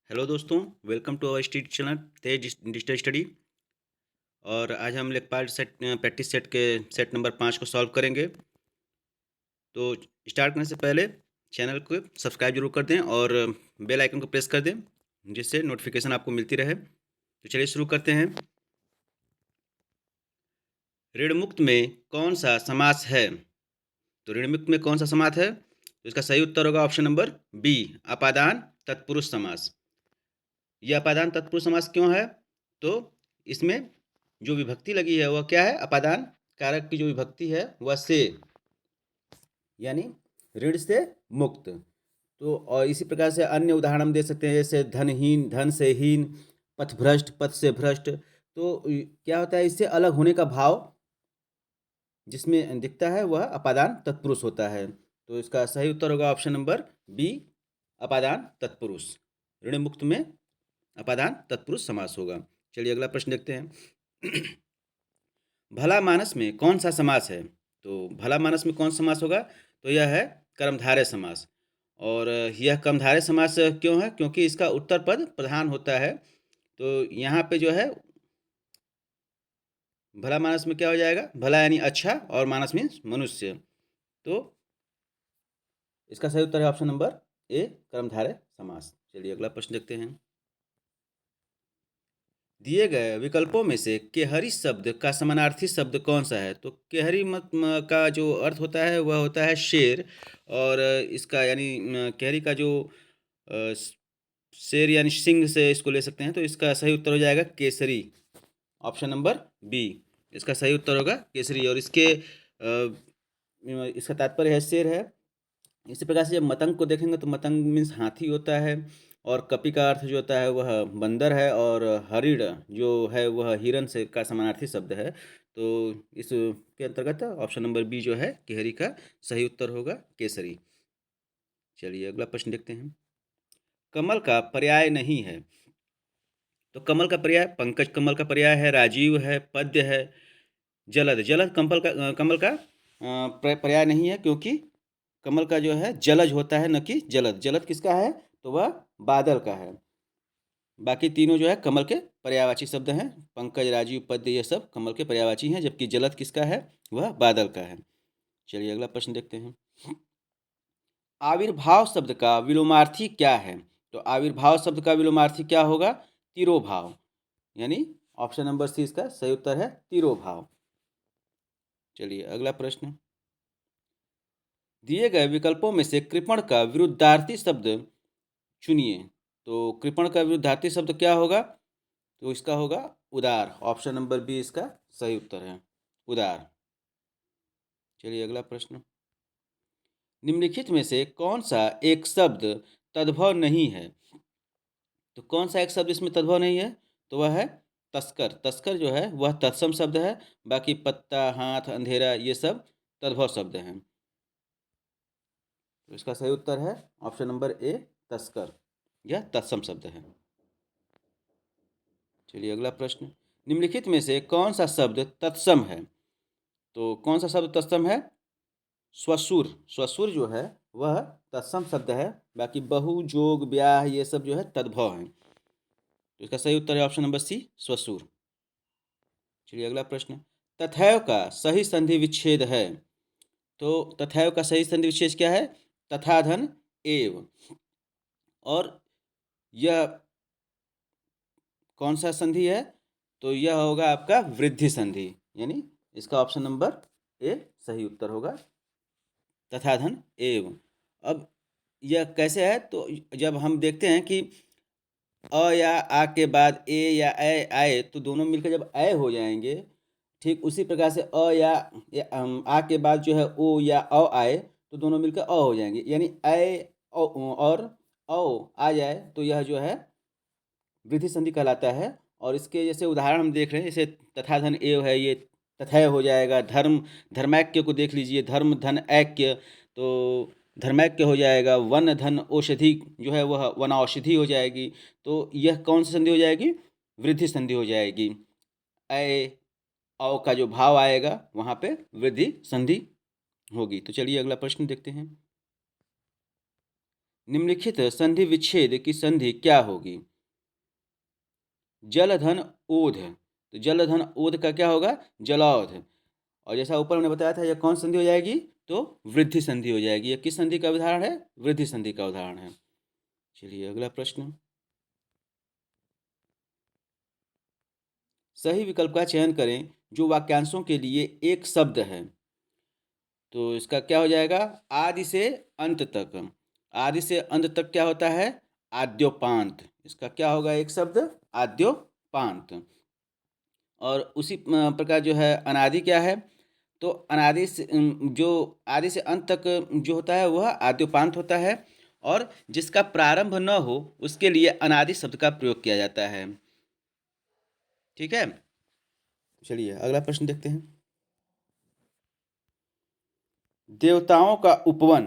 Hello दोस्तों, welcome to our study channel Tej digital study. और आज हम लेखपाल सेट प्रैक्टिस सेट के सेट नंबर 5 को सॉल्व करेंगे। तो स्टार्ट करने से पहले चैनल को सब्सक्राइब जरूर कर दें और बेल आइकन को प्रेस कर दें, जिससे नोटिफिकेशन आपको मिलती रहे। तो चलिए शुरू करते हैं। ऋणमुक्त में कौन सा समास है? तो ऋणमुक्त में कौन सा समास है? तो इसका सही उत्तर होगा ऑप्शन नंबर बी, अपादान तत्पुरुष समास। यह अपादान तत्पुरुष समास क्यों है? तो इसमें जो विभक्ति लगी है वह क्या है? अपादान कारक की जो विभक्ति है वह से, यानी ऋण से मुक्त। तो और इसी प्रकार से अन्य उदाहरण हम दे सकते हैं, जैसे धनहीन, धन से हीन, पथभ्रष्ट, पथ से भ्रष्ट। तो क्या होता है, इससे अलग होने का भाव जिसमें दिखता है वह अपादान तत्पुरुष होता है। तो इसका सही उत्तर होगा ऑप्शन नंबर बी, अपादान तत्पुरुष। ऋण मुक्त में अपादान तत्पुरुष समास होगा। चलिए अगला प्रश्न देखते हैं। भला मानस में कौन सा समास है? तो भला मानस में कौन सा समास होगा? तो यह है कर्मधारय समास। और यह कर्मधारय समास क्यों है? क्योंकि इसका उत्तर पद प्रधान होता है। तो यहाँ पे जो है भला मानस में क्या हो जाएगा? भला यानी अच्छा, और मानस मीन्स मनुष्य। तो इसका सही उत्तर है ऑप्शन नंबर ए, कर्मधारय समास। चलिए अगला प्रश्न देखते हैं। दिए गए विकल्पों में से केहरी शब्द का समानार्थी शब्द कौन सा है? तो केहरी का जो अर्थ होता है वह होता है शेर। और इसका यानी केहरी का जो अ, शेर यानी सिंह से इसको ले सकते हैं। तो इसका सही उत्तर हो जाएगा केसरी, ऑप्शन नंबर बी। इसका सही उत्तर होगा केसरी। और इसका तात्पर्य है शेर है। इसी प्रकार से जब मतंग को देखेंगे तो मतंग मीन्स हाथी होता है, और कपि का अर्थ जो होता है वह बंदर है, और हरिण जो है वह हिरण से का समानार्थी शब्द है। तो इसके अंतर्गत ऑप्शन नंबर बी जो है केहरी का सही उत्तर होगा केसरी। चलिए अगला प्रश्न देखते हैं। कमल का पर्याय नहीं है। तो कमल का पर्याय, पंकज कमल का पर्याय है, राजीव है, पद्य है, जलद। जलद कमल का पर्याय नहीं है, क्योंकि कमल का जो है जलज होता है, न कि जलद। जलद किसका है? तो वह बादल का है। बाकी तीनों जो है कमल के पर्यायवाची शब्द हैं। पंकज, राजीव, पद्य ये सब कमल के पर्यायवाची हैं, जबकि जलद किसका है? वह बादल का है। चलिए अगला प्रश्न देखते हैं। आविर्भाव शब्द का विलोमार्थी क्या है? तो आविर्भाव शब्द का विलोमार्थी क्या होगा? तिरोभाव, यानी ऑप्शन नंबर सी इसका सही उत्तर है तिरोभाव। चलिए अगला प्रश्न। दिए गए विकल्पों में से कृपण का विरुद्धार्थी शब्द चुनिए। तो कृपण का विरुद्धार्थी शब्द क्या होगा? तो इसका होगा उदार, ऑप्शन नंबर बी इसका सही उत्तर है उदार। चलिए अगला प्रश्न। निम्नलिखित में से कौन सा एक शब्द तद्भव नहीं है? तो कौन सा एक शब्द इसमें तद्भव नहीं है? तो वह है तस्कर। तस्कर जो है वह तत्सम शब्द है। बाकी पत्ता, हाथ, अंधेरा ये सब तद्भव शब्द हैं। तो इसका सही उत्तर है ऑप्शन नंबर ए, तस्कर। यह तत्सम शब्द है। चलिए अगला प्रश्न। निम्नलिखित में से कौन सा शब्द तत्सम है? तो कौन सा शब्द तत्सम है? स्वसुर। स्वसुर जो है वह तत्सम शब्द है। बाकी बहु, जोग, ब्याह ये सब जो है तद्भव हैं। तो इसका सही उत्तर है ऑप्शन नंबर सी, स्वसुर। चलिए अगला प्रश्न। तथैव का सही संधि विच्छेद है। तो तथैव का सही संधि विच्छेद क्या है? तथा धन एव। और यह कौन सा संधि है? तो यह होगा आपका वृद्धि संधि, यानी इसका ऑप्शन नंबर ए सही उत्तर होगा, तथा धन एव। अब यह कैसे है? तो जब हम देखते हैं कि अ या आ के बाद ए या ए आए, तो दोनों मिलकर जब ए हो जाएंगे, ठीक उसी प्रकार से आ के बाद जो है ओ या औ आए, तो दोनों मिलकर अ हो जाएंगे। यानी ए और औ आ जाए तो यह जो है वृद्धि संधि कहलाता है। और इसके जैसे उदाहरण हम देख रहे हैं, जैसे तथा धन एव है, ये तथय हो जाएगा। धर्म, धर्मैक्य को देख लीजिए, धर्म धन ऐक्य, तो धर्मैक्य हो जाएगा। वन धन औषधि जो है वह वनौषधि हो जाएगी। तो यह कौन सी संधि हो जाएगी? वृद्धि संधि हो जाएगी। ऐ औ का जो भाव आएगा वहाँ पे वृद्धि संधि होगी। तो चलिए अगला प्रश्न देखते हैं। निम्नलिखित संधि विच्छेद की संधि क्या होगी? जलधन ओध, तो जलधन ओध का क्या होगा? जलौध। और जैसा ऊपर मैंने बताया था, यह कौन संधि हो जाएगी? तो वृद्धि संधि हो जाएगी। यह किस संधि का उदाहरण है? वृद्धि संधि का उदाहरण है। चलिए अगला प्रश्न। सही विकल्प का चयन करें जो वाक्यांशों के लिए एक शब्द है। तो इसका क्या हो जाएगा? आदि से अंत तक। आदि से अंत तक क्या होता है? आद्योपांत। इसका क्या होगा एक शब्द? आद्योपांत। और उसी प्रकार जो है अनादि क्या है? तो अनादि से जो आदि से अंत तक जो होता है वह आद्योपांत होता है, और जिसका प्रारंभ न हो उसके लिए अनादि शब्द का प्रयोग किया जाता है। ठीक है, चलिए अगला प्रश्न देखते हैं। देवताओं का उपवन।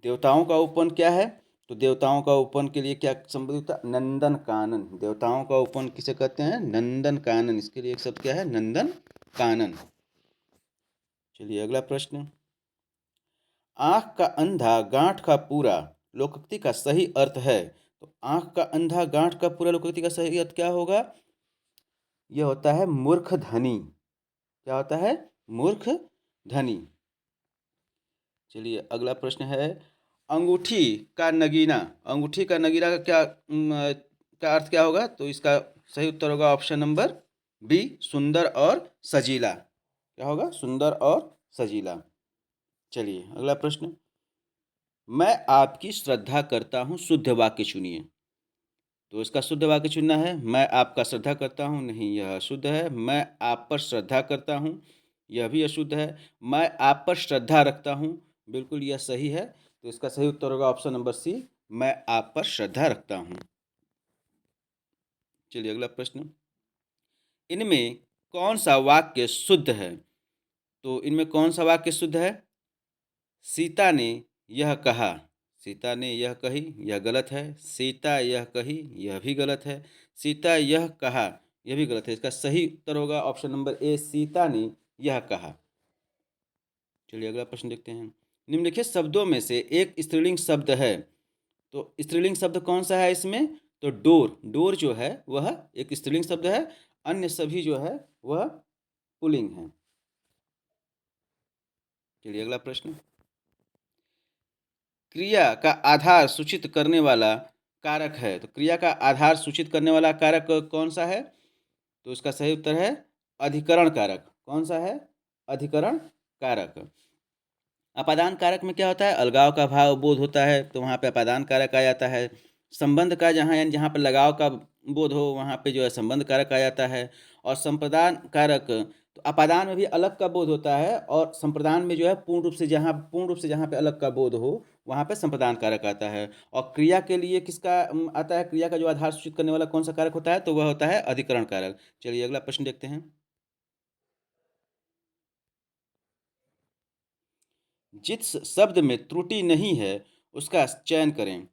देवताओं का उपवन क्या है? तो देवताओं का उपवन के लिए क्या संबंधित होता है? नंदन कानन। देवताओं का उपवन किसे कहते हैं? नंदन कानन। इसके लिए एक शब्द क्या है? नंदन कानन। चलिए अगला प्रश्न। आंख का अंधा गांठ का पूरा लोकोक्ति का सही अर्थ है। तो आंख का अंधा गांठ का पूरा लोकोक्ति का सही अर्थ क्या होगा? यह होता है मूर्ख धनी। क्या होता है? मूर्ख धनी। चलिए अगला प्रश्न है। अंगूठी का नगीना। अंगूठी का नगीना का क्या का अर्थ क्या होगा? तो इसका सही उत्तर होगा ऑप्शन नंबर बी, सुंदर और सजीला। क्या होगा? सुंदर और सजीला। चलिए अगला प्रश्न। मैं आपकी श्रद्धा करता हूँ, शुद्ध वाक्य चुनिए। तो इसका शुद्ध वाक्य चुनना है। मैं आपका श्रद्धा करता हूँ, नहीं, यह अशुद्ध है। मैं आप पर श्रद्धा करता हूँ, यह भी अशुद्ध है। मैं आप पर श्रद्धा रखता हूँ, बिल्कुल यह सही है। तो इसका सही उत्तर होगा ऑप्शन नंबर सी, मैं आप पर श्रद्धा रखता हूँ। चलिए अगला प्रश्न। इनमें कौन सा वाक्य शुद्ध है? तो इनमें कौन सा वाक्य शुद्ध है? सीता ने यह कहा, सीता ने यह कही, यह गलत है। सीता यह कही, यह भी गलत है। सीता यह कहा, यह भी गलत है। इसका सही उत्तर होगा ऑप्शन नंबर ए, सीता ने यह कहा। चलिए अगला प्रश्न देखते हैं। निम्नलिखित शब्दों में से एक स्त्रीलिंग शब्द है। तो स्त्रीलिंग शब्द कौन सा है इसमें? तो डोर। डोर जो है वह एक स्त्रीलिंग शब्द है, अन्य सभी जो है वह पुल्लिंग है। चलिए अगला प्रश्न। क्रिया का आधार सूचित करने वाला कारक है। तो क्रिया का आधार सूचित करने वाला कारक कौन सा है? तो इसका सही उत्तर है अधिकरण कारक। कौन सा है? अधिकरण कारक। अपादान कारक में क्या होता है? अलगाव का भाव बोध होता है, तो वहाँ पे अपादान कारक आ जाता है। संबंध का जहाँ यानी जहाँ पर लगाव का बोध हो वहाँ पे जो है संबंध कारक आ जाता है। और संप्रदान कारक, तो अपादान में भी अलग का बोध होता है, और संप्रदान में जो है पूर्ण रूप से जहाँ पे अलग का बोध हो वहाँ पे संप्रदान कारक आता है। और क्रिया के लिए किसका आता है? क्रिया का जो आधार सूचित करने वाला कौन सा कारक होता है? तो वह होता है अधिकरण कारक। चलिए अगला प्रश्न देखते हैं। जिस शब्द में त्रुटि नहीं है उसका चयन करें।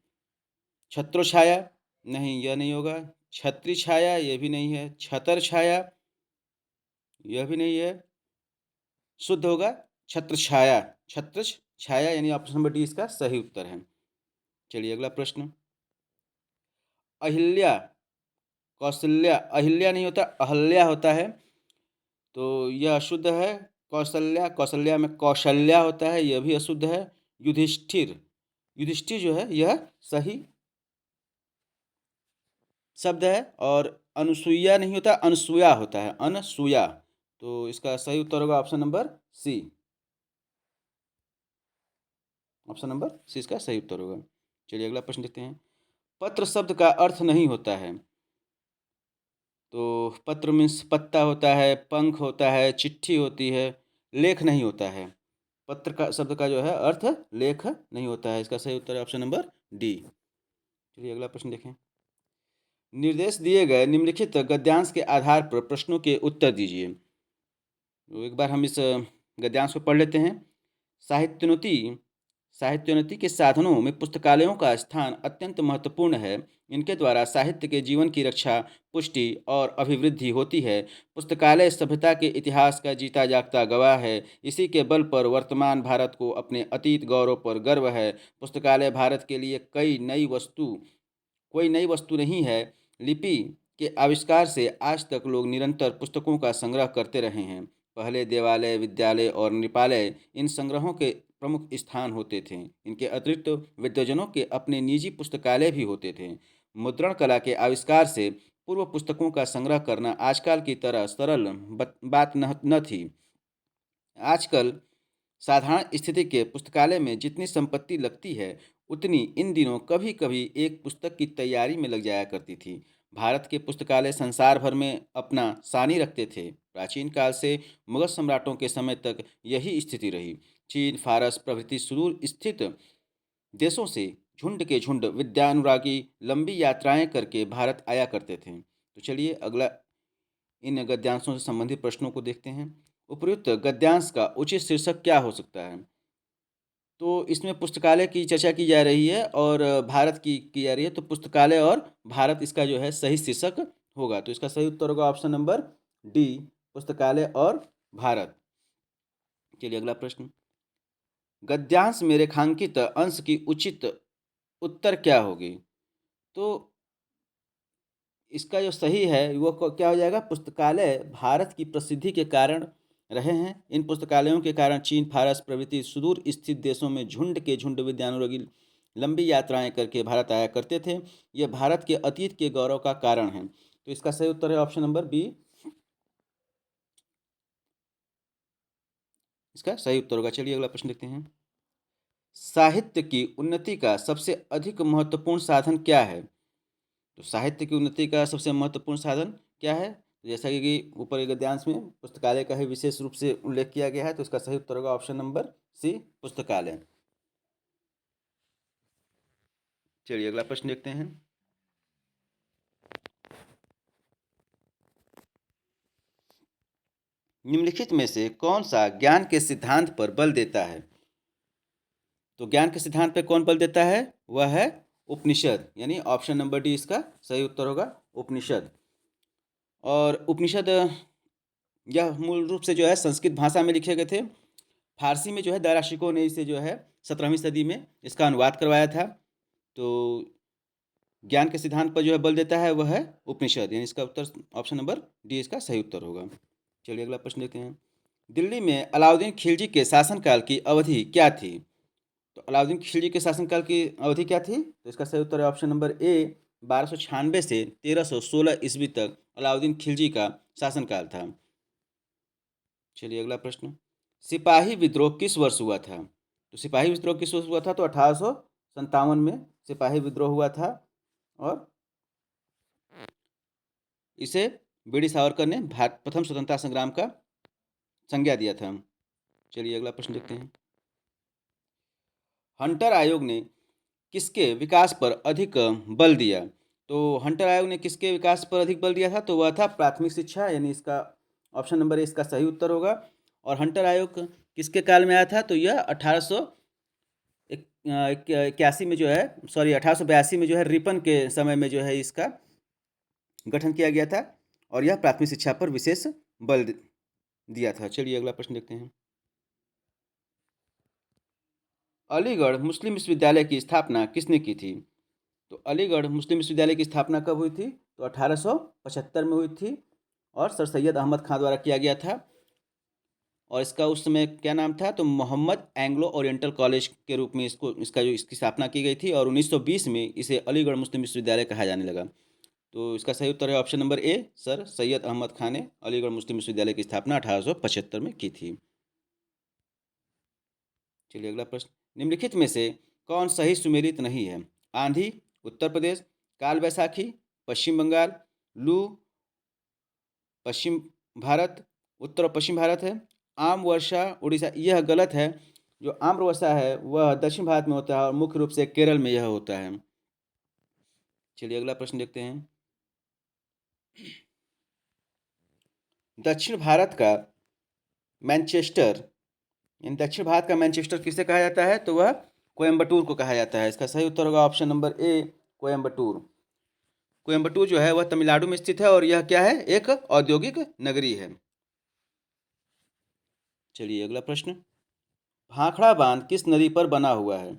छत्रो छाया, नहीं, यह नहीं होगा। छत्री छाया, यह भी नहीं है। छतर छाया, यह भी नहीं है। शुद्ध होगा छत्र छाया। छत्र छाया यानी ऑप्शन नंबर डी इसका सही उत्तर है। चलिए अगला प्रश्न। अहिल्या, कौशल्या, अहिल्या नहीं होता, अहल्या होता है, तो यह अशुद्ध है। कौशल्या, कौशल्या में कौशल्या होता है, यह भी अशुद्ध है। युधिष्ठिर, युधिष्ठिर जो है यह सही शब्द है। और अनुसुईया नहीं होता, अनसुया होता है, अनसुया। तो इसका सही उत्तर होगा option number C. Option number C इसका सही उत्तर होगा। चलिए अगला प्रश्न देखते हैं। पत्र शब्द का अर्थ नहीं होता है। तो पत्र मीन्स पत्ता होता है, पंख होता है, चिट्ठी होती है, लेख नहीं होता है। पत्र का शब्द का जो है अर्थ लेख नहीं होता है। इसका सही उत्तर है ऑप्शन नंबर डी। चलिए अगला प्रश्न देखें। निर्देश दिए गए निम्नलिखित गद्यांश के आधार पर प्रश्नों के उत्तर दीजिए। तो एक बार हम इस गद्यांश को पढ़ लेते हैं। साहित्योन्नति साहित्योन्नति के साधनों में पुस्तकालयों का स्थान अत्यंत महत्वपूर्ण है। इनके द्वारा साहित्य के जीवन की रक्षा, पुष्टि और अभिवृद्धि होती है। पुस्तकालय सभ्यता के इतिहास का जीता जागता गवाह है। इसी के बल पर वर्तमान भारत को अपने अतीत गौरव पर गर्व है। पुस्तकालय भारत के लिए कोई नई वस्तु नहीं है। लिपि के आविष्कार से आज तक लोग निरंतर पुस्तकों का संग्रह करते रहे हैं। पहले देवालय, विद्यालय और नृपालय इन संग्रहों के प्रमुख स्थान होते थे। इनके अतिरिक्त विद्वजनों के अपने निजी पुस्तकालय भी होते थे। मुद्रण कला के आविष्कार से पूर्व पुस्तकों का संग्रह करना आजकल की तरह सरल बात न थी। आजकल साधारण स्थिति के पुस्तकालय में जितनी संपत्ति लगती है, उतनी इन दिनों कभी कभी एक पुस्तक की तैयारी में लग जाया करती थी। भारत के पुस्तकालय संसार भर में अपना सानी रखते थे। प्राचीन काल से मुगल सम्राटों के समय तक यही स्थिति रही। चीन, फारस प्रभृति सुदूर स्थित देशों से झुंड के झुंड विद्यानुरागी लंबी यात्राएं करके भारत आया करते थे। तो चलिए अगला इन गद्यांशों से संबंधित प्रश्नों को देखते हैं। उपयुक्त गद्यांश का उचित शीर्षक क्या हो सकता है? तो इसमें पुस्तकालय की चर्चा की जा रही है और भारत की जा रही है, तो पुस्तकालय और भारत इसका जो है सही शीर्षक होगा। तो इसका सही उत्तर होगा ऑप्शन नंबर डी, पुस्तकालय और भारत। चलिए अगला प्रश्न, गद्यांश में रेखांकित अंश की उचित उत्तर क्या होगी? तो इसका जो सही है वो क्या हो जाएगा? पुस्तकालय भारत की प्रसिद्धि के कारण रहे हैं। इन पुस्तकालयों के कारण चीन, फारस प्रभृति सुदूर स्थित देशों में झुंड के झुंड विद्यानुरागी लंबी यात्राएं करके भारत आया करते थे। यह भारत के अतीत के गौरव का कारण है। तो इसका सही उत्तर है ऑप्शन नंबर बी, इसका सही उत्तर होगा। चलिए अगला प्रश्न देखते हैं। साहित्य की उन्नति का सबसे अधिक महत्वपूर्ण साधन क्या है? तो साहित्य की उन्नति का सबसे महत्वपूर्ण साधन क्या है? तो जैसा कि ऊपर के गद्यांश में पुस्तकालय का ही विशेष रूप से उल्लेख किया गया है, तो इसका सही उत्तर होगा ऑप्शन नंबर सी, पुस्तकालय। चलिए अगला प्रश्न देखते हैं। निम्नलिखित में से कौन सा ज्ञान के सिद्धांत पर बल देता है? तो ज्ञान के सिद्धांत पर कौन बल देता है? वह है उपनिषद, यानी ऑप्शन नंबर डी इसका सही उत्तर होगा, उपनिषद। और उपनिषद यह मूल रूप से जो है संस्कृत भाषा में लिखे गए थे। फारसी में जो है दाराशिकों ने इसे जो है 17वीं सदी में इसका अनुवाद करवाया था। तो ज्ञान के सिद्धांत पर जो है बल देता है वह है उपनिषद, यानी इसका उत्तर ऑप्शन नंबर डी इसका सही उत्तर होगा। चलिए अगला प्रश्न देखते हैं। दिल्ली में अलाउद्दीन खिलजी के शासनकाल की अवधि क्या थी? तो अलाउद्दीन खिलजी के शासनकाल की अवधि क्या थी? तो इसका सही उत्तर है ऑप्शन नंबर ए, 1296 से 1316 ईस्वी तक अलाउद्दीन खिलजी का शासनकाल था। चलिए अगला प्रश्न, सिपाही विद्रोह किस वर्ष हुआ था? तो सिपाही विद्रोह किस वर्ष हुआ था? तो 1857 में सिपाही विद्रोह हुआ था और इसे बीडी सावरकर ने भारत प्रथम स्वतंत्रता संग्राम का संज्ञा दिया था। चलिए अगला प्रश्न देखते हैं। हंटर आयोग ने किसके विकास पर अधिक बल दिया? तो हंटर आयोग ने किसके विकास पर अधिक बल दिया था? तो वह था प्राथमिक शिक्षा, यानी इसका ऑप्शन नंबर ए इसका सही उत्तर होगा। और हंटर आयोग किसके काल में आया था? तो यह 1881 में जो है, सॉरी 1882 में जो है रिपन के समय में जो है इसका गठन किया गया था और यह प्राथमिक शिक्षा पर विशेष बल दिया था। चलिए अगला प्रश्न देखते हैं। अलीगढ़ मुस्लिम विश्वविद्यालय की स्थापना किसने की थी? तो अलीगढ़ मुस्लिम विश्वविद्यालय की स्थापना कब हुई थी? तो 1875 में हुई थी और सर सैयद अहमद खां द्वारा किया गया था। और इसका उस समय क्या नाम था? तो मोहम्मद एंग्लो ओरिएंटल कॉलेज के रूप में इसकी स्थापना की गई थी और 1920 में इसे अलीगढ़ मुस्लिम विश्वविद्यालय कहा जाने लगा। तो इसका सही उत्तर है option number A, sir Syed Ahmad Khan ने अलीगढ़ मुस्लिम विश्वविद्यालय की स्थापना 1875 में की थी। चलिए अगला प्रश्न, निम्नलिखित में से कौन सही सुमेलित नहीं है? आंधी उत्तर प्रदेश, काल बैसाखी पश्चिम बंगाल, लू पश्चिम भारत, उत्तर और पश्चिम भारत है, आम वर्षा उड़ीसा। यह गलत है। जो आम वर्षा है वह दक्षिण भारत में होता है और मुख्य रूप से केरल में यह होता है। चलिए अगला प्रश्न देखते हैं। दक्षिण भारत का मैनचेस्टर, इन दक्षिण भारत का मैनचेस्टर किसे कहा जाता है? तो वह कोयम्बटूर को कहा जाता है। इसका सही उत्तर होगा ऑप्शन नंबर ए, कोयम्बटूर। कोयम्बटूर जो है वह तमिलनाडु में स्थित है और यह क्या है, एक औद्योगिक नगरी है। चलिए अगला प्रश्न, भाखड़ा बांध किस नदी पर बना हुआ है?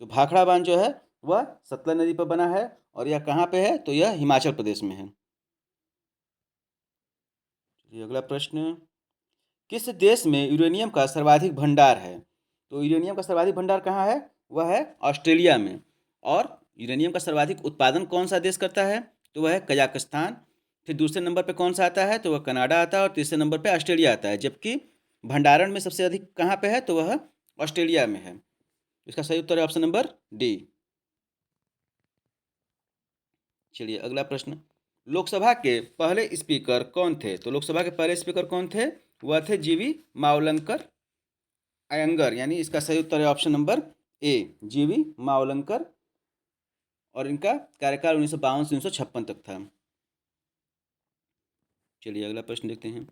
तो भाखड़ा बांध जो है वह सतलज नदी पर बना है और यह कहाँ पे है, तो यह हिमाचल प्रदेश में है। चलिए अगला प्रश्न, किस देश में यूरेनियम का सर्वाधिक भंडार है? तो यूरेनियम का सर्वाधिक भंडार कहाँ है, वह है ऑस्ट्रेलिया में। और यूरेनियम का सर्वाधिक उत्पादन कौन सा देश करता है, तो वह है कजाकिस्तान। फिर दूसरे नंबर पे कौन सा आता है, तो वह कनाडा आता है और तीसरे नंबर पे ऑस्ट्रेलिया आता है। जबकि भंडारण में सबसे अधिक कहाँ पे है, तो वह ऑस्ट्रेलिया में है। इसका सही उत्तर है ऑप्शन नंबर डी। चलिए अगला प्रश्न, लोकसभा के पहले स्पीकर कौन थे? तो लोकसभा के पहले स्पीकर कौन थे, वह थे जीवी मावलंकर अयंगर, यानी इसका सही उत्तर है ऑप्शन नंबर ए, जीवी मावलंकर। और इनका कार्यकाल 1952 से 1956 तक था। चलिए अगला प्रश्न देखते हैं,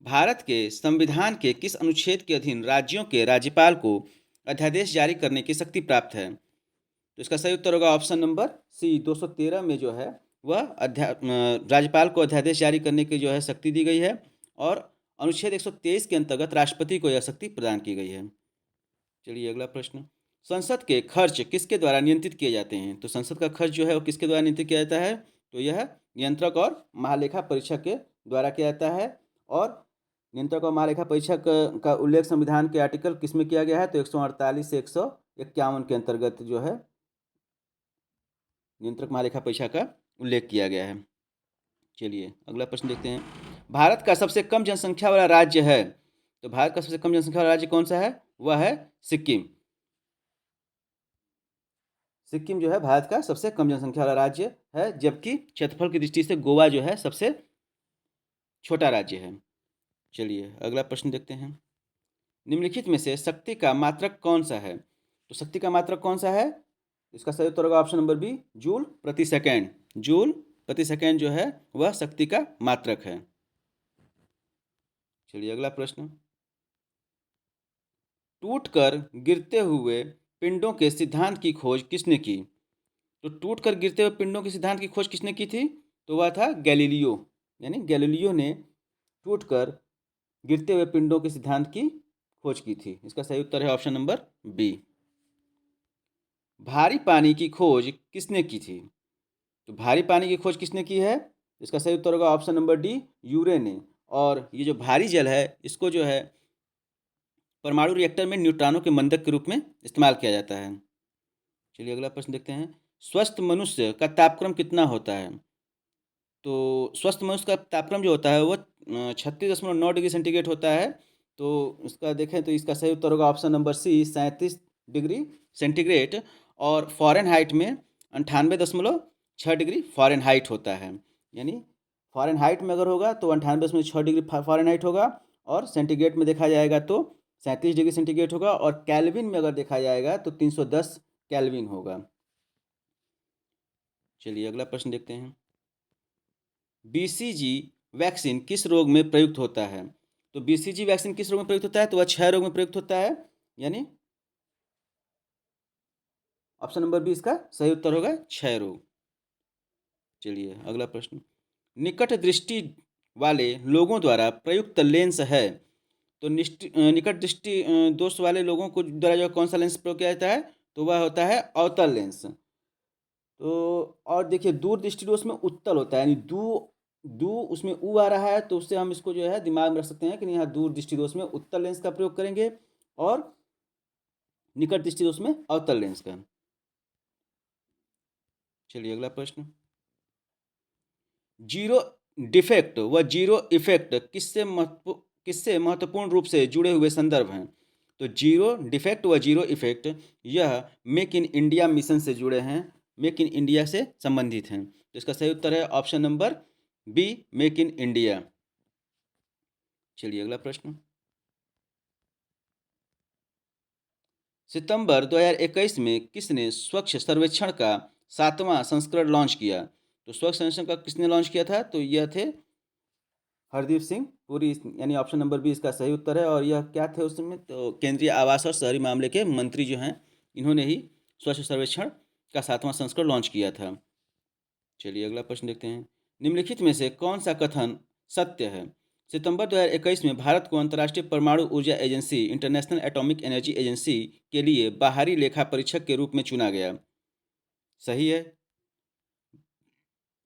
भारत के संविधान के किस अनुच्छेद के अधीन राज्यों के राज्यपाल को अध्यादेश जारी करने की शक्ति प्राप्त है? तो इसका सही उत्तर होगा ऑप्शन नंबर सी, 213 में जो है वह राज्यपाल को अध्यादेश जारी करने की जो है शक्ति दी गई है। और अनुच्छेद 123 के अंतर्गत राष्ट्रपति को यह शक्ति प्रदान की गई है। चलिए अगला प्रश्न, संसद के खर्च किसके द्वारा नियंत्रित किए जाते हैं? तो संसद का खर्च जो है वो किसके द्वारा नियंत्रित किया जाता है, तो यह नियंत्रक और महालेखा परीक्षक के द्वारा किया जाता है। और नियंत्रक और महालेखा परीक्षक का उल्लेख संविधान के आर्टिकल किस में किया गया है, तो 148 से 151 के अंतर्गत जो है नियंत्रक महालेखा परीक्षा का उल्लेख किया गया है। चलिए अगला प्रश्न देखते हैं, भारत का सबसे कम जनसंख्या वाला राज्य है? तो भारत का सबसे कम जनसंख्या वाला राज्य कौन सा है, वह है सिक्किम। सिक्किम जो है भारत का सबसे कम जनसंख्या वाला राज्य है, जबकि क्षेत्रफल की दृष्टि से गोवा जो है सबसे छोटा राज्य है। चलिए अगला प्रश्न देखते हैं, निम्नलिखित में से शक्ति का मात्रक कौन सा है? तो शक्ति का मात्रक कौन सा है, इसका सही उत्तर होगा ऑप्शन नंबर बी, जूल प्रति सेकेंड। जूल प्रति सेकेंड जो है वह शक्ति का मात्रक है। चलिए अगला प्रश्न, टूटकर गिरते हुए पिंडों के सिद्धांत की खोज किसने की? तो टूटकर गिरते हुए पिंडों के सिद्धांत की खोज किसने की थी, तो वह था गैलीलियो। यानी गैलीलियो ने टूटकर गिरते हुए पिंडों के सिद्धांत की खोज की थी। इसका सही उत्तर है ऑप्शन नंबर बी। भारी पानी की खोज किसने की थी? तो भारी पानी की खोज किसने की है, इसका सही उत्तर होगा ऑप्शन नंबर डी, यूरे ने। और ये जो भारी जल है इसको जो है परमाणु रिएक्टर में न्यूट्रॉनों के मंदक के रूप में इस्तेमाल किया जाता है। चलिए अगला प्रश्न देखते हैं, स्वस्थ मनुष्य का तापक्रम कितना होता है? तो स्वस्थ मनुष्य का तापक्रम जो होता है वो 36.9 डिग्री सेंटीग्रेड होता है। तो इसका देखें तो इसका सही उत्तर होगा option number C, 37 degree centigrade. और फ़ारेनहाइट में 98.6 डिग्री फ़ारेनहाइट होता है। यानी फ़ारेनहाइट में अगर होगा तो 98.6 डिग्री फ़ारेनहाइट होगा, और सेंटीग्रेड में देखा जाएगा तो 37 डिग्री सेंटीग्रेड होगा, और कैल्विन में अगर देखा जाएगा तो 310 कैल्विन होगा। चलिए अगला प्रश्न देखते हैं, बीसीजी वैक्सीन किस रोग में प्रयुक्त होता है? तो बीसीजी वैक्सीन किस रोग में प्रयुक्त होता है, तो वह क्षय रोग में प्रयुक्त होता है। यानी ऑप्शन नंबर बी इसका सही उत्तर होगा, क्षय रोग। चलिए अगला प्रश्न, निकट दृष्टि वाले लोगों द्वारा प्रयुक्त लेंस है? तो निकट दृष्टि दोष वाले लोगों को द्वारा जो कौन सा लेंस प्रयोग किया जाता है, तो वह होता है अवतल लेंस। तो और देखिए दूर दृष्टि दोष में उत्तल होता है, यानी दू उसमें ऊ आ रहा है, तो उससे हम इसको जो है दिमाग में रख सकते हैं कि यहाँ दूर दृष्टि दोष में उत्तल लेंस का प्रयोग करेंगे और निकट दृष्टि दोष में अवतल लेंस का। चलिए अगला प्रश्न, जीरो डिफेक्ट व जीरो इफेक्ट किससे महत्वपूर्ण रूप से जुड़े हुए संदर्भ हैं? तो जीरो डिफेक्ट व जीरो इफेक्ट यह मेक इन इंडिया मिशन से जुड़े हैं, मेक इन इंडिया से संबंधित हैं। तो इसका सही उत्तर है option number B, make in India. चलिए अगला प्रश्न, सितंबर 2021 में किसने स्वच्छ सर्वेक्षण का 7वां संस्करण लॉन्च किया? तो स्वच्छ सर्वेक्षण का किसने लॉन्च किया था, तो यह थे हरदीप सिंह पुरी, यानी ऑप्शन नंबर बी इसका सही उत्तर है। और यह क्या थे उसमें, तो केंद्रीय आवास और शहरी मामले के मंत्री जो हैं इन्होंने ही स्वच्छ सर्वेक्षण का 7वां संस्करण लॉन्च किया था। चलिए अगला प्रश्न देखते हैं। निम्नलिखित में से कौन सा कथन सत्य है? सितंबर 2021 में भारत को अंतर्राष्ट्रीय परमाणु ऊर्जा agency international atomic energy agency के लिए बाहरी लेखा परीक्षक के रूप में चुना गया। सही है।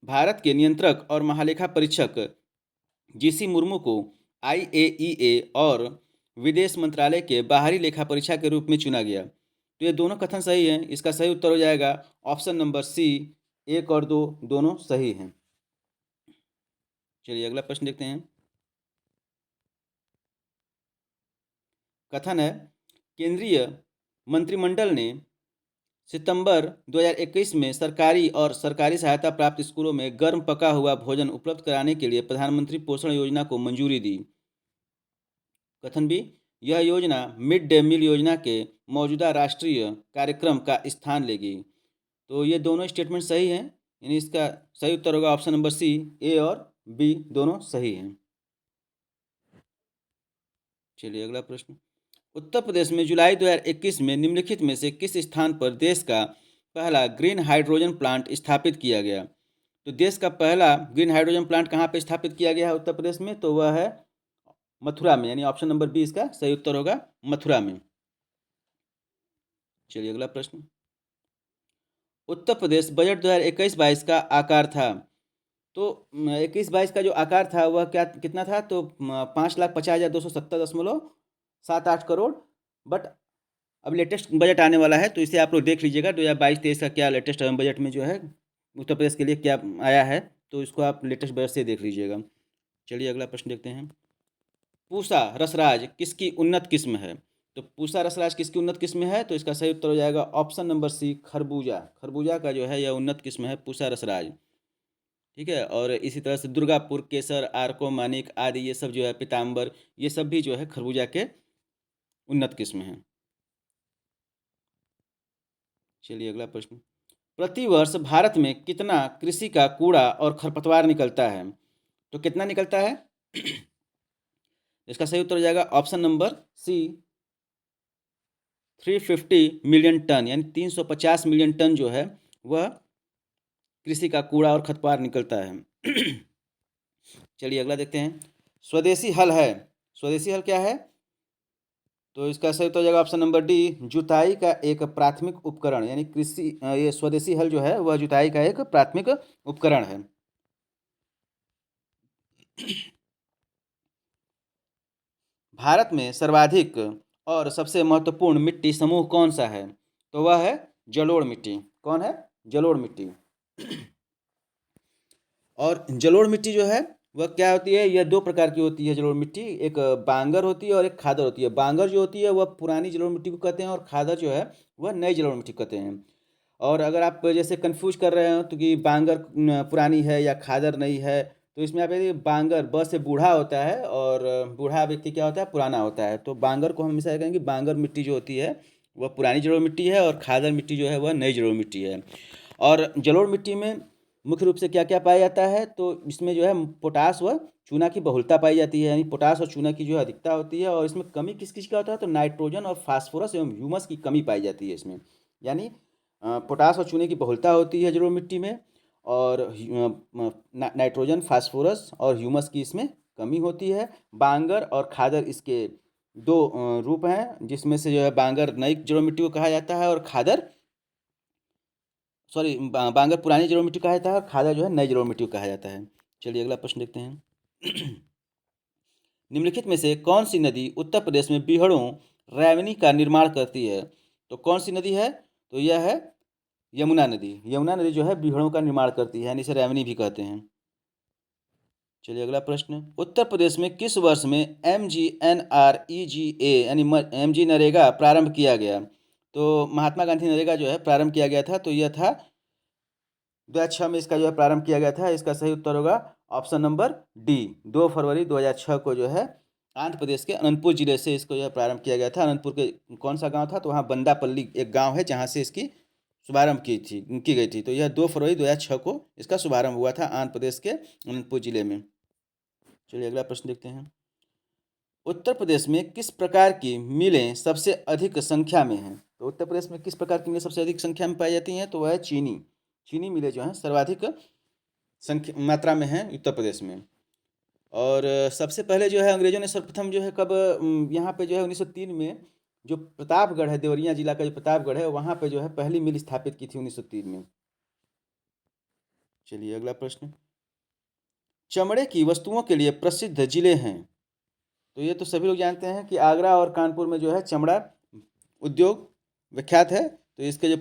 भारत के नियंत्रक और महालेखा परीक्षक जीसी मुर्मू को आईएईए और विदेश मंत्रालय के बाहरी लेखा परीक्षा के रूप में चुना गया। तो ये दोनों कथन सही हैं। इसका सही उत्तर हो जाएगा ऑप्शन नंबर सी। 1 और 2 दोनों सही हैं। चलिए अगला प्रश्न देखते हैं। कथन है, केंद्रीय मंत्रिमंडल ने सितंबर 2021 में सरकारी और सरकारी सहायता प्राप्त स्कूलों में गर्म पका हुआ भोजन उपलब्ध कराने के लिए प्रधानमंत्री पोषण योजना को मंजूरी दी। कथन बी, यह योजना मिड डे मील योजना के मौजूदा राष्ट्रीय कार्यक्रम का स्थान लेगी। तो ये दोनों स्टेटमेंट सही हैं, यानी इसका सही उत्तर होगा ऑप्शन नंबर सी। ए और बी दोनों सही हैं। चलिए अगला प्रश्न। उत्तर प्रदेश में जुलाई 2021 में निम्नलिखित में से किस स्थान पर देश का पहला ग्रीन हाइड्रोजन प्लांट स्थापित किया गया? तो देश का पहला ग्रीन हाइड्रोजन प्लांट कहाँ पे स्थापित किया गया है उत्तर प्रदेश में? तो वह है मथुरा में, यानी ऑप्शन नंबर बी इसका सही उत्तर होगा, मथुरा में। चलिए अगला प्रश्न। उत्तर प्रदेश बजट 2021-22 का आकार था। तो 21-22 का जो आकार था वह कितना था? तो 5,50,270.78 करोड़। बट अब लेटेस्ट बजट आने वाला है, तो इसे आप लोग देख लीजिएगा 2022-23 का क्या लेटेस्ट बजट में जो है उत्तर प्रदेश के लिए क्या आया है, तो इसको आप लेटेस्ट बजट से देख लीजिएगा। चलिए अगला प्रश्न देखते हैं। पूसा रसराज किसकी उन्नत किस्म है? तो पूसा रसराज किसकी उन्नत किस्म है? तो इसका सही उत्तर हो जाएगा ऑप्शन नंबर सी, खरबूजा। खरबूजा का जो है यह उन्नत किस्म है पूसा रसराज। ठीक है। और इसी तरह से दुर्गापुर, केसर, आर्को, मानिक आदि ये सब जो है, पीताम्बर, ये सब भी जो है खरबूजा के उन्नत किस्म हैं। चलिए अगला प्रश्न। प्रतिवर्ष भारत में कितना कृषि का कूड़ा और खरपतवार निकलता है? तो कितना निकलता है? इसका सही उत्तर हो जाएगा option number C, 350 million ton, यानी 350 मिलियन टन जो है वह कृषि का कूड़ा और खरपतवार निकलता है। चलिए अगला देखते हैं। स्वदेशी हल है। स्वदेशी हल क्या है? तो इसका सही उत्तर हो जाएगा ऑप्शन नंबर डी, जुताई का एक प्राथमिक उपकरण, यानी कृषि ये स्वदेशी हल जो है वह जुताई का एक प्राथमिक उपकरण है। भारत में सर्वाधिक और सबसे महत्वपूर्ण मिट्टी समूह कौन सा है? तो वह है जलोढ़ मिट्टी। कौन है? जलोढ़ मिट्टी। और जलोढ़ मिट्टी जो है वह क्या होती है? यह 2 प्रकार की होती है जलोढ़ मिट्टी, एक बांगर होती है और एक खादर होती है। बांगर जो होती है वह पुरानी जलोढ़ मिट्टी को कहते हैं और खादर जो है वह नई जलोढ़ मिट्टी को कहते हैं। और अगर आप जैसे कंफ्यूज कर रहे हो तो कि बांगर पुरानी है या खादर नई है, तो इसमें आप यदि बांगर ब से बूढ़ा होता है और बूढ़ा व्यक्ति क्या होता है? पुराना होता है। तो बांगर को हम हमेशा कहेंगे बांगर मिट्टी जो होती है वह पुरानी जलोढ़ मिट्टी है और खादर मिट्टी जो है वह नई जलोढ़ मिट्टी है। और जलोढ़ मिट्टी में मुख्य रूप से क्या क्या पाया जाता है? तो इसमें जो है पोटास व चूना की बहुलता पाई जाती है, यानी पोटास और चूना की जो है अधिकता होती है। और इसमें कमी किस किस का होता है? तो नाइट्रोजन और फास्फोरस एवं ह्यूमस की कमी पाई जाती है इसमें। यानी पोटास और चूने की बहुलता होती है जलोढ़ मिट्टी में, और नाइट्रोजन, फास्फोरस और ह्यूमस की इसमें कमी होती है। बांगर और खादर इसके 2 रूप हैं, जिसमें से जो है बांगर नई जलोढ़ मिट्टी को कहा जाता है और खादर बांगर पुरानी जलोढ़ मिट्टी कहा जाता है और खादर जो है नई जलोढ़ मिट्टी को कहा जाता है। चलिए अगला प्रश्न देखते हैं। निम्नलिखित में से कौन सी नदी उत्तर प्रदेश में बीहड़ों रैवनी का निर्माण करती है? तो कौन सी नदी है? तो यह है यमुना नदी। यमुना नदी जो है बीहड़ों का निर्माण करती है, यानी इसे रैवनी भी कहते हैं। चलिए अगला प्रश्न। उत्तर प्रदेश में किस वर्ष में MGNREGA यानी MG नरेगा प्रारंभ किया गया? तो महात्मा गांधी नरेगा जो है प्रारंभ किया गया था, तो यह था 2006 में इसका जो है प्रारंभ किया गया था। इसका सही उत्तर होगा ऑप्शन नंबर डी, 2 फरवरी 2006 को जो है आंध्र प्रदेश के अनंतपुर जिले से इसको जो है प्रारंभ किया गया था। अनंतपुर के कौन सा गांव था? तो वहाँ बंदापल्ली एक गांव है जहाँ से इसकी शुभारंभ की गई थी। तो यह 2 फरवरी 2006 को इसका शुभारंभ हुआ था आंध्र प्रदेश के अनंतपुर जिले में। चलिए अगला प्रश्न देखते हैं। उत्तर प्रदेश में किस प्रकार की मिलें सबसे अधिक संख्या में हैं? तो उत्तर प्रदेश में किस प्रकार की मिलें सबसे अधिक संख्या में पाई जाती हैं? तो वह है चीनी। चीनी मिलें जो हैं सर्वाधिक संख्या मात्रा में हैं उत्तर प्रदेश में। और सबसे पहले जो है अंग्रेजों ने सर्वप्रथम जो है कब यहाँ पे जो है 1903 में जो प्रतापगढ़ है, देवरिया जिला का जो प्रतापगढ़ है, वहाँ पे जो है पहली मिल स्थापित की थी 1903 में। चलिए अगला प्रश्न, चमड़े की वस्तुओं के लिए प्रसिद्ध जिले हैं। तो ये तो सभी लोग जानते हैं कि आगरा और कानपुर में जो है चमड़ा उद्योग विख्यात है। तो इसके जो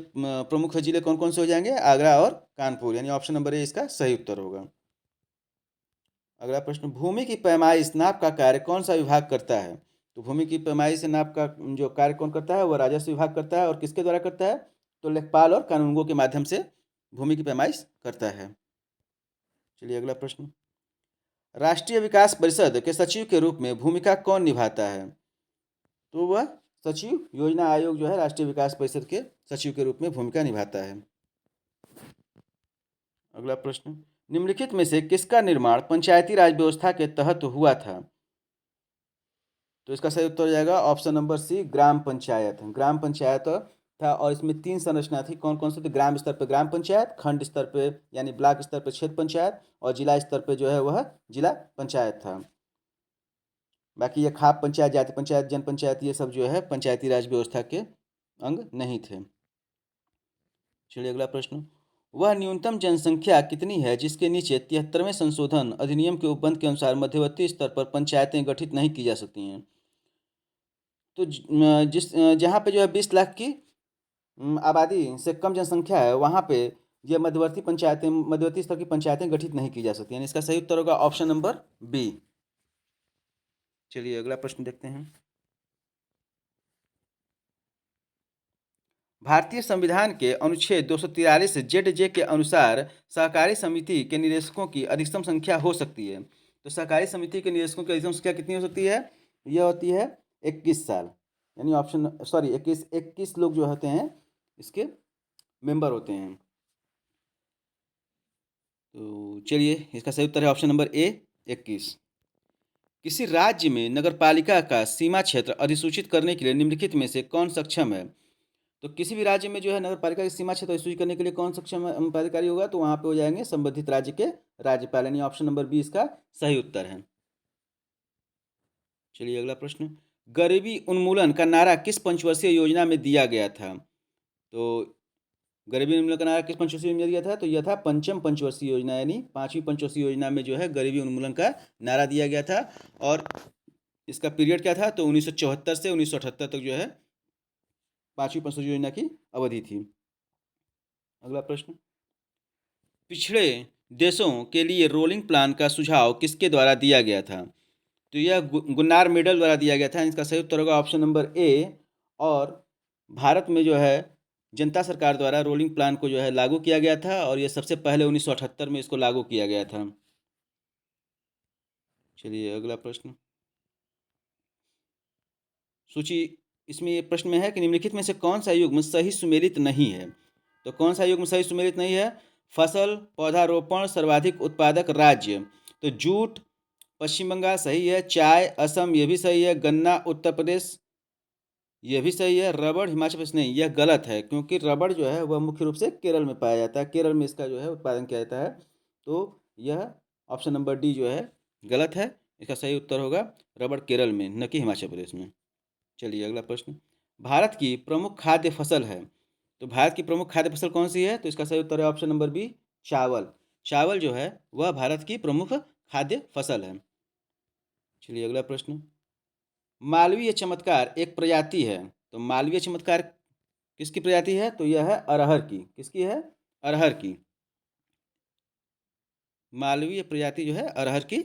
प्रमुख जिले कौन कौन से हो जाएंगे? आगरा और कानपुर, यानी ऑप्शन नंबर ए इसका सही उत्तर होगा। अगला प्रश्न, भूमि की पैमाइश नाप का कार्य कौन सा विभाग करता है? तो भूमि की पैमाइश नाप का जो कार्य कौन करता है? वह राजस्व विभाग करता है। और किसके द्वारा करता है? तो लेखपाल और कानूनगो के माध्यम से भूमि की पैमाइश करता है। चलिए अगला प्रश्न, राष्ट्रीय विकास परिषद के सचिव के रूप में भूमिका कौन निभाता है? तो वह सचिव योजना आयोग जो है राष्ट्रीय विकास परिषद के सचिव के रूप में भूमिका निभाता है। अगला प्रश्न, निम्नलिखित में से किसका निर्माण पंचायती राज व्यवस्था के तहत हुआ था? तो इसका सही उत्तर हो जाएगा ऑप्शन नंबर सी, ग्राम पंचायत। ग्राम पंचायत था और इसमें 3 संरचना थी। कौन कौन सी थी? ग्राम स्तर पर ग्राम पंचायत, खंड स्तर पे यानी ब्लॉक स्तर पर क्षेत्र पंचायत, और जिला स्तर पे जो है वह जिला पंचायत था। बाकी ये खाप पंचायत, जाति पंचायत, जन पंचायत, ये सब जो है पंचायती राज व्यवस्था के अंग नहीं थे। चलिए अगला प्रश्न, वह न्यूनतम जनसंख्या कितनी है जिसके नीचे 73वें संशोधन अधिनियम के उपबंध के अनुसार मध्यवर्ती स्तर पर पंचायतें गठित नहीं की जा सकती हैं? तो जहाँ पे जो है 20 लाख की आबादी से कम जनसंख्या है, वहाँ पे ये मध्यवर्ती स्तर की पंचायतें गठित नहीं की जा सकती, यानी इसका सही उत्तर होगा ऑप्शन नंबर बी। चलिए अगला प्रश्न देखते हैं, भारतीय संविधान के अनुच्छेद 243 जेड जे के अनुसार सहकारी समिति के निदेशकों की अधिकतम संख्या हो सकती है। तो सहकारी समिति के निदेशकों की अधिकतम संख्या कितनी हो सकती है? यह होती है 21 साल, यानी ऑप्शन 21 लोग जो होते हैं इसके मेंबर होते हैं। तो चलिए इसका सही उत्तर है ऑप्शन नंबर ए, 21। किसी राज्य में नगरपालिका का सीमा क्षेत्र अधिसूचित करने के लिए निम्नलिखित में से कौन सक्षम है? तो किसी भी राज्य में जो है नगरपालिका की सीमा क्षेत्र अधिसूचित करने के लिए कौन सक्षम पदाधिकारी होगा? तो वहाँ पे हो जाएंगे संबंधित राज्य के राज्यपाल, यानी ऑप्शन नंबर बी इसका सही उत्तर है। चलिए अगला प्रश्न, गरीबी उन्मूलन का नारा किस पंचवर्षीय योजना में दिया गया था? तो गरीबी उन्मूलन का नारा किस पंचवर्षीय योजना में दिया था? तो यह था पंचम पंचवर्षीय योजना, यानी 5वीं पंचवर्षीय योजना में जो है गरीबी उन्मूलन का नारा दिया गया था। और इसका पीरियड क्या था? तो 1974 से 1978 तक जो है 5वीं पंचवर्षीय योजना की अवधि थी। अगला प्रश्न, पिछड़े देशों के लिए रोलिंग प्लान का सुझाव किसके द्वारा दिया गया था? तो यह गुन्नार मेडल द्वारा दिया गया था। इसका सही उत्तर होगा ऑप्शन नंबर ए। और भारत में जो है जनता सरकार द्वारा रोलिंग प्लान को जो है लागू किया गया था, और ये सबसे पहले 1978 में इसको लागू किया गया था। चलिए अगला प्रश्न, सूची इसमें ये प्रश्न में है कि निम्नलिखित में से कौन सा युग्म सही सुमेलित नहीं है? तो कौन सा युग्म सही सुमेलित नहीं है? फसल, पौधारोपण, सर्वाधिक उत्पादक राज्य। तो जूट पश्चिम बंगाल सही है, चाय असम ये भी सही है, गन्ना उत्तर प्रदेश ये भी सही है, रबड़ हिमाचल प्रदेश नहीं, यह गलत है, क्योंकि रबड़ जो है वह मुख्य रूप से केरल में पाया जाता है। केरल में इसका जो है उत्पादन किया जाता है। तो यह ऑप्शन नंबर डी जो है गलत है। इसका सही उत्तर होगा रबड़ केरल में, न कि हिमाचल प्रदेश में। चलिए अगला प्रश्न, भारत की प्रमुख खाद्य फसल है। तो भारत की प्रमुख खाद्य फसल कौन सी है? तो इसका सही उत्तर है ऑप्शन नंबर बी, चावल। चावल जो है वह भारत की प्रमुख खाद्य फसल है। चलिए अगला प्रश्न, मालवीय चमत्कार एक प्रजाति है। तो मालवीय चमत्कार किसकी प्रजाति है? तो यह है अरहर की। किसकी है? अरहर की। मालवीय प्रजाति जो है अरहर की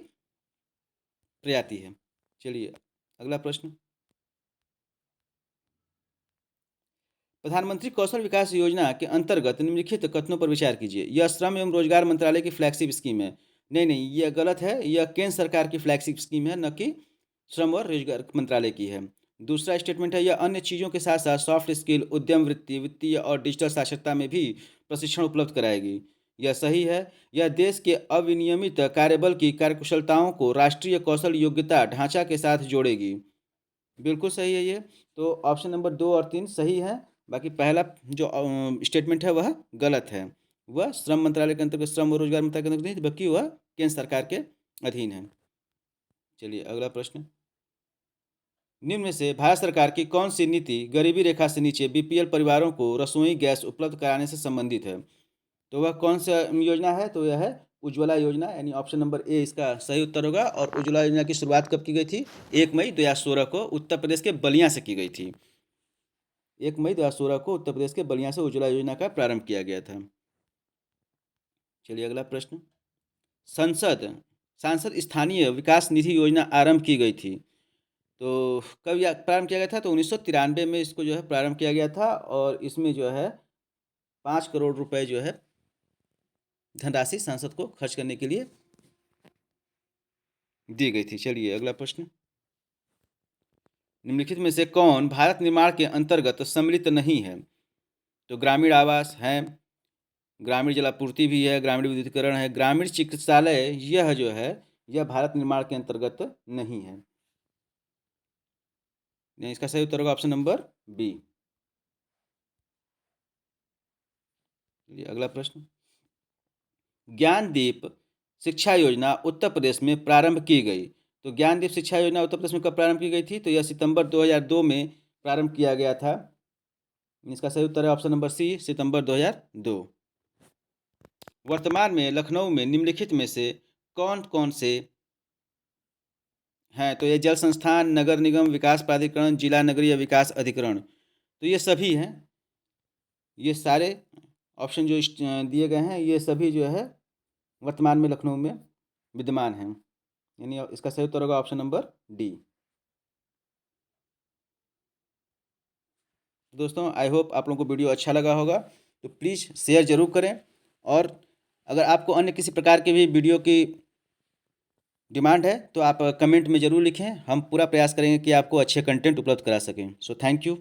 प्रजाति है। चलिए अगला प्रश्न, प्रधानमंत्री कौशल विकास योजना के अंतर्गत निम्नलिखित कथनों पर विचार कीजिए। यह श्रम एवं रोजगार मंत्रालय की फ्लैगशिप स्कीम है। नहीं, यह गलत है। यह केंद्र सरकार की फ्लैगशिप स्कीम है, न कि श्रम और रोजगार मंत्रालय की है। दूसरा स्टेटमेंट है, यह अन्य चीज़ों के साथ साथ सॉफ्ट स्किल, उद्यम वृत्ति, वित्तीय और डिजिटल साक्षरता में भी प्रशिक्षण उपलब्ध कराएगी। यह सही है। यह देश के अविनियमित कार्यबल की कार्यकुशलताओं को राष्ट्रीय कौशल योग्यता ढांचा के साथ जोड़ेगी। बिल्कुल सही है ये। तो ऑप्शन नंबर 2 और 3 सही है। बाकी पहला जो स्टेटमेंट है वह गलत है। वह श्रम मंत्रालय के अंतर्गत, श्रम और रोजगार मंत्रालय के अंतर्गत नहीं, बल्कि वह केंद्र सरकार के अधीन है। चलिए अगला प्रश्न। निम्न में से भारत सरकार की कौन सी नीति गरीबी रेखा से नीचे बीपीएल परिवारों को रसोई गैस उपलब्ध कराने से संबंधित है? तो वह कौन सा योजना है? तो यह है उज्ज्वला योजना, यानी ऑप्शन नंबर ए इसका सही उत्तर होगा। और उज्ज्वला योजना की शुरुआत कब की गई थी? 1 मई 2016 को उत्तर प्रदेश के बलिया से की गई थी। 1 मई 2016 को उत्तर प्रदेश के बलिया से उज्ज्वला योजना का प्रारंभ किया गया था। चलिए अगला प्रश्न। सांसद स्थानीय विकास निधि योजना आरंभ की गई थी, तो कब यह प्रारंभ किया गया था? तो 1993 में इसको जो है प्रारंभ किया गया था। और इसमें जो है 5 करोड़ रुपए जो है धनराशि सांसद को खर्च करने के लिए दी गई थी। चलिए अगला प्रश्न। निम्नलिखित में से कौन भारत निर्माण के अंतर्गत सम्मिलित नहीं है? तो ग्रामीण आवास है, ग्रामीण जलापूर्ति भी है, ग्रामीण विद्युतीकरण है, ग्रामीण चिकित्सालय, यह जो है यह भारत निर्माण के अंतर्गत नहीं है। इसका सही उत्तर होगा ऑप्शन नंबर बी। अगला प्रश्न। ज्ञानदीप शिक्षा योजना उत्तर प्रदेश में प्रारंभ की गई। तो ज्ञानदीप शिक्षा योजना उत्तर प्रदेश में कब प्रारंभ की गई थी? तो यह सितंबर 2002 में प्रारंभ किया गया था। इसका सही उत्तर है ऑप्शन नंबर सी, सितंबर 2002। वर्तमान में लखनऊ में निम्नलिखित में से कौन कौन से हैं? तो ये जल संस्थान, नगर निगम विकास प्राधिकरण, जिला नगरीय विकास अधिकरण, तो ये सभी हैं। ये सारे ऑप्शन जो दिए गए हैं ये सभी जो है वर्तमान में लखनऊ में विद्यमान हैं, यानी इसका सही उत्तर होगा ऑप्शन नंबर डी। दोस्तों आई होप आप लोगों को वीडियो अच्छा लगा होगा, तो प्लीज़ शेयर ज़रूर करें। और अगर आपको अन्य किसी प्रकार के भी वीडियो की डिमांड है तो आप कमेंट में ज़रूर लिखें। हम पूरा प्रयास करेंगे कि आपको अच्छे कंटेंट उपलब्ध करा सकें। So thank you.